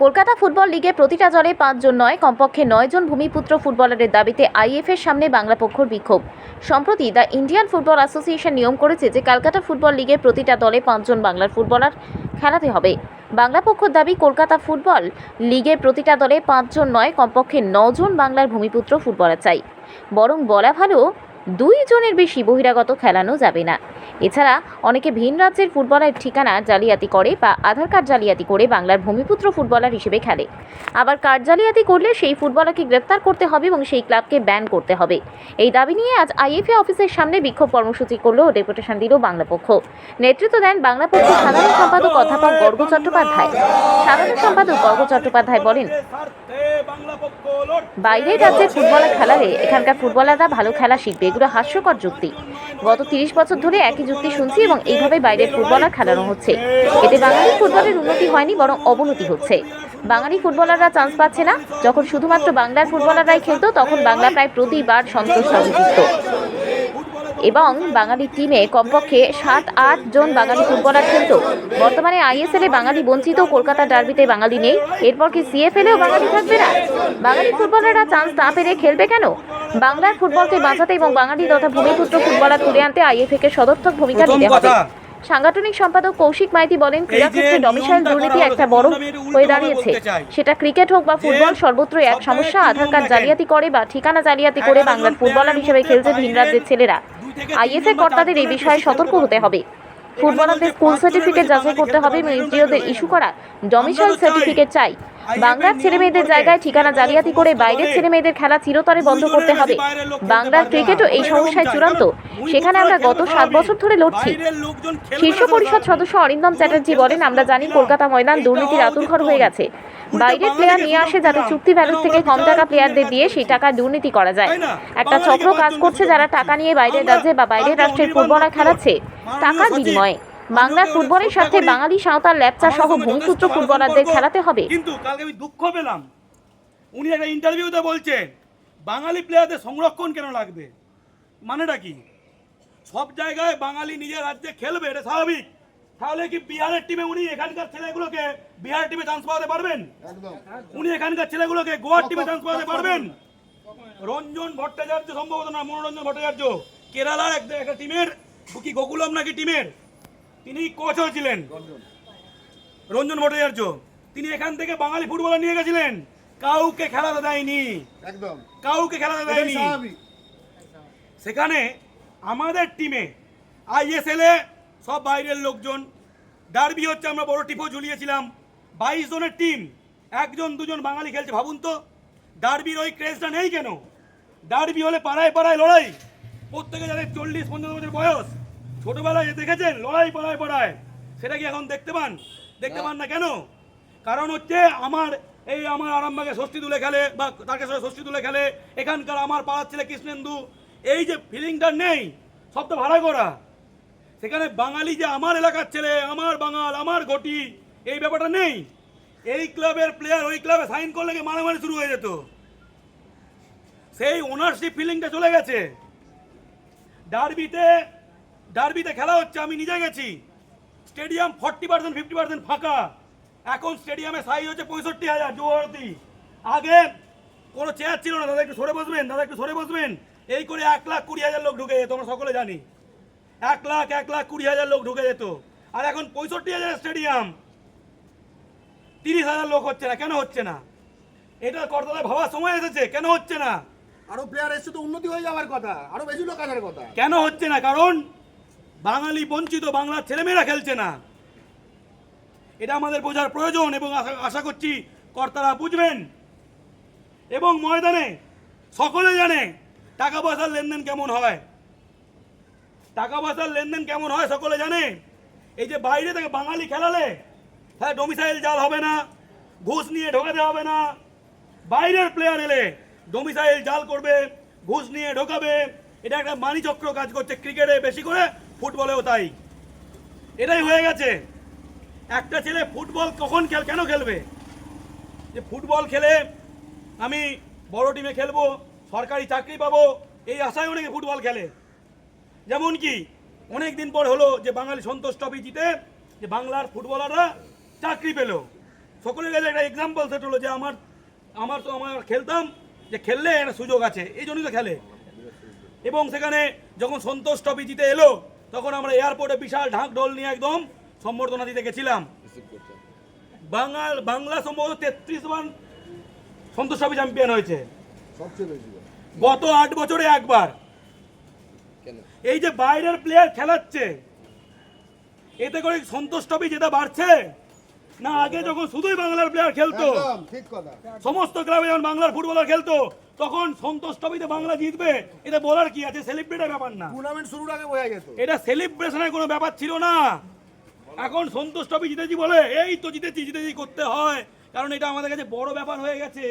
Kolkata football লিগে প্রতিটা দলে ৫ জন নয়, কমপক্ষে ৯ জন ভূমিপুত্র ফুটবলারের দাবিতে আইএফএর সামনে বাংলা পক্ষর বিক্ষোভ। সম্প্রতি দ্য ইন্ডিয়ান ফুটবল অ্যাসোসিয়েশন নিয়ম করেছে যে কলকাতা ফুটবল লিগে প্রতিটা দলে ৫ জন বাংলার ফুটবলার খেলাতে হবে। বাংলা পক্ষর দাবি, কলকাতা ফুটবল লিগে প্রতিটা দলে ৫ জন নয়, কমপক্ষে ৯ জন বাংলার ভূমিপুত্র ফুটবলার চাই। বরং বলা ভালো, ২ জনের বেশি বহিরাগত খেলানো যাবে না। এছাড়া অনেকে ভিন রাজ্যের ফুটবলের ঠিকানা জালিয়াতি করে বা আধার কার্ড জালিয়াতি করে বাংলার ভূমিপুত্র ফুটবলার হিসেবে খেলে। আবার কার্ড জালিয়াতি করলে সেই ফুটবলারকে গ্রেফতার করতে হবে এবং সেই ক্লাবকে ব্যান করতে হবে। এই দাবি নিয়ে আজ আইএফএ অফিসের সামনে বিক্ষোভ কর্মসূচি করল ও ডেপুটেশন দিল বাংলা পক্ষ। নেতৃত্ব দেন বাংলা পক্ষের সাধারণ সম্পাদক অধ্যাপক গর্গ চট্টোপাধ্যায়। সাধারণ সম্পাদক গর্গ চট্টোপাধ্যায় বলেন, বাইরের রাজ্যে ফুটবলার খেলালে এখানকার ফুটবলাররা ভালো খেলা শিখবে, এগুলো হাস্যকর যুক্তি। গত ৩০ বছর ধরে একই যুক্তি শুনছি এবং এইভাবে বাইরের ফুটবলার খেলানো হচ্ছে। এতে বাঙালি ফুটবলের উন্নতি হয়নি, বরং অবনতি হচ্ছে। বাঙালি ফুটবলাররা চান্স পাচ্ছে না। যখন শুধুমাত্র বাংলার ফুটবলাররাই খেলতো, তখন বাংলা প্রায় প্রতিবার সন্তোষ ট্রফি জিতত এবং বাঙালি টিমে কমপক্ষে ৭-৮ জন বাঙালি ফুটবলার খেলত। বর্তমানে আইএসএলে বাঙালি বঞ্চিত, কলকাতা ডার্বিতে বাঙালি নেই, এরপর কি সিএফএলেও বাঙালি থাকবে না? বাঙালি ফুটবলাররা চান্স না পেরে খেলবে কেন? বাংলার ফুটবলকে বাঁচাতে এবং বাঙালি তথা ভূমিপুত্র ফুটবলার তুলে আনতে আইএফএকে সদর্থক ভূমিকা নিতে হবে। সাংগঠনিক সম্পাদক কৌশিক মাইতি বলেন, ক্রীড়াক্ষেত্রে ডমিসাইল দুর্নীতি একটা বড় হয়ে দাঁড়িয়েছে। সেটা ক্রিকেট হোক বা ফুটবল, সর্বত্রই এক সমস্যা। আধার কার্ড জালিয়াতি করে বা ঠিকানা জালিয়াতি করে বাংলার ফুটবলার হিসেবে খেলছে ভিন রাজ্যের ছেলেরা। আইএফএ কর্তাদের এই বিষয়ে সতর্ক হতে হবে। ফুটবলারদের স্কুল সার্টিফিকেট যাচাই করতে হবে এবং এনজিওদের ইস্যু করা ডমিসাইল সার্টিফিকেট চাই। বাংলার ছেলেমেয়েদের জায়গায় ঠিকানা জালিয়াতি করে বাইরের ছেলেমেয়েদের খেলা চিরতরে বন্ধ করতে হবে। বাংলার ক্রিকেটও এই সমস্যায় চূড়ান্ত, সেখানে আমরা গত ৭ বছর ধরে লড়ছি। শীর্ষ পরিষদ সদস্য অরিন্দম চ্যাটার্জি বলেন, আমরা জানি কলকাতা ময়দান দুর্নীতির আতুরঘর হয়ে গেছে। বাইরের প্লেয়ার নিয়ে আসে যাতে চুক্তি ভ্যালুর থেকে কম টাকা প্লেয়ারদের দিয়ে সেই টাকা দুর্নীতি করা যায়। একটা চক্র কাজ করছে, যারা টাকা নিয়ে বাইরের রাজ্যে বা বাইরের রাষ্ট্রের ফুটবলার খেলাচ্ছে টাকার বিনিময়ে। বাংলার ফুটবলের সাথে বাঙালি সাঁওতাল ল্যাপচা সহ ভূমিপুত্র ফুটবলারদের খেলাতে হবে। কিন্তু কালকে আমি দুঃখ পেলাম, উনি একটা ইন্টারভিউতে বলছেন বাঙালি প্লেয়ারদের সংরক্ষণ কেন লাগবে। মানেটা কি? সব জায়গায় বাঙালি নিজের রাজ্যে খেলবে, এটা স্বাভাবিক। তাহলে কি বিহারের টিমে উনি এখানকার ছেলেগুলোকে বিহারের টিমে চান্স পাওয়াতে পারবেন? উনি এখানকার ছেলেগুলোকে গোয়ার টিমে চান্স পাওয়াতে পারবেন? রঞ্জন ভট্টাচার্য, সম্ভবত না মনোরঞ্জন ভট্টাচার্য, কেরালার একটা টিমের কি গোকুলম নাকি টিমের তিনি কোচ হয়েছিলেন, রঞ্জন ভট্টাচার্য, তিনি এখান থেকে বাঙালি ফুটবলার নিয়ে গেছিলেন, কাউকে খেলাতে দেয়নি, একদম কাউকে খেলাতে দেয়নি। সেখানে আমাদের টিমে আইএসএল এ সব বাইরের লোকজন, ডার্বি হচ্ছে, আমরা বড় টিপও ঝুলিয়েছিলাম, 22 জনের টিম, 1-2 জন বাঙালি খেলছে। ভাবুন তো, ডার্বির ওই ক্রেজটা নেই কেন? ডার্বি হলে পাড়ায় পাড়ায় লড়াই, প্রত্যেকে যাদের 40-50 বছর বয়স, ছোটবেলায় দেখেছেন লড়াই পাড়ায় পাড়ায়, সেটা কি এখন দেখতে পান না কেন? কারণ হচ্ছে আমার আরামবাগে ষষ্ঠী তুলে খেলে বা তারকেশ্বরে ষষ্ঠী তুলে খেলে, এখানকার আমার পাড়ার ছেলে কৃষ্ণেন্দু, এই যে ফিলিংটা নেই, সব তো ভাড়া করা। সেখানে বাঙালি যে আমার এলাকার ছেলে, আমার বাঙাল, আমার ঘটি, এই ব্যাপারটা নেই। এই ক্লাবের প্লেয়ার ওই ক্লাবে সাইন করলে মারামারি শুরু হয়ে যেত, সেই ওনারশিপ ফিলিংটা চলে গেছে। ডার্বিতে খেলা হচ্ছে, আমি নিজে গেছি, স্টেডিয়াম 40%-50% ফাঁকা। এখন স্টেডিয়ামে সাইজ হচ্ছে 65,000 যুবভারতী। আগে কোনো চেয়ার ছিল না, দাদা একটু সরে বসবেন, এই করে 1,20,000 লোক ঢুকে যেত, আমরা সকলে জানি। 1,20,000 লোক ঢুকে যেত। আর এখন 65,000 স্টেডিয়াম, 30,000 লোক হচ্ছে না। কেন হচ্ছে না? এটা কর্তাদের ভাবার সময় এসেছে। কেন হচ্ছে না? আরো প্লেয়ার এসে তো উন্নতি হয়ে যাওয়ার কথা, আরো বেশি লোক আসার কথা। কেন হচ্ছে না? কারণ বাঙালি বঞ্চিত, বাংলার ছেলেমেয়েরা খেলছে না। এটা আমাদের বোঝার প্রয়োজন এবং আশা করছি কর্তারা বুঝবেন। এবং ময়দানে সকলে জানে টাকা পয়সার লেনদেন কেমন হয়, সকলে জানে। এই যে বাইরে থেকে বাঙালি খেলালে, হ্যাঁ, ডোমিসাইল জাল হবে না, ঘুষ নিয়ে ঢোকাতে হবে না। বাইরের প্লেয়ার এলে ডোমিসাইল জাল করবে, ঘুষ নিয়ে ঢোকাবে, এটা একটা মানিচক্র কাজ করছে ক্রিকেটে বেশি করে, ফুটবলেও তাই। এটাই হয়ে গেছে। একটা ছেলে ফুটবল কেন খেলবে? যে ফুটবল খেলে আমি বড় টিমে খেলবো, সরকারি চাকরি পাবো, এই আশায় অনেকে ফুটবল খেলে। যেমন কি অনেক দিন পর হলো যে বাঙালি সন্তোষ ট্রফি জিতে যে বাংলার ফুটবলাররা চাকরি পেল, সকলের কাছে একটা এক্সাম্পল সেট হলো যে আমার খেলতাম, যে খেললে একটা সুযোগ আছে, এই জন্যই তো খেলে। এবং সেখানে যখন সন্তোষ ট্রফি জিতে এলো তখন আমরা এয়ারপোর্টে বিশাল ঢাক ঢোল নিয়ে একদম সম্বর্ধনা দিতে গেছিলাম। বাংলা সম্ভবত 33 বার সন্তোষ ট্রফি চ্যাম্পিয়ন হয়েছে, গত 8 বছরে একবার। এই যে বাইরের প্লেয়ার খেলাচ্ছে, এতে করে সন্তোষ ট্রফি যেটা বাড়ছে না? আগে যখন শুধুই বাংলার প্লেয়ার খেলতো, ঠিক কথা। সমস্ত ক্লাবে যখন বাংলার ফুটবলার খেলতো, তখন সন্তোষ ট্রফিতে বাংলা জিতবে, এটা বলার কি আছে? সেলিব্রেটের ব্যাপার না, টুর্নামেন্ট শুরুর আগে বোঝা যেত। এটা সেলিব্রেশনের কোনো ব্যাপার ছিল না। এখন সন্তোষ ট্রফি জিতেছি বলে এই তো জিতেছি করতে হয়, কারণ এটা আমাদের কাছে বড় ব্যাপার হয়ে গেছে।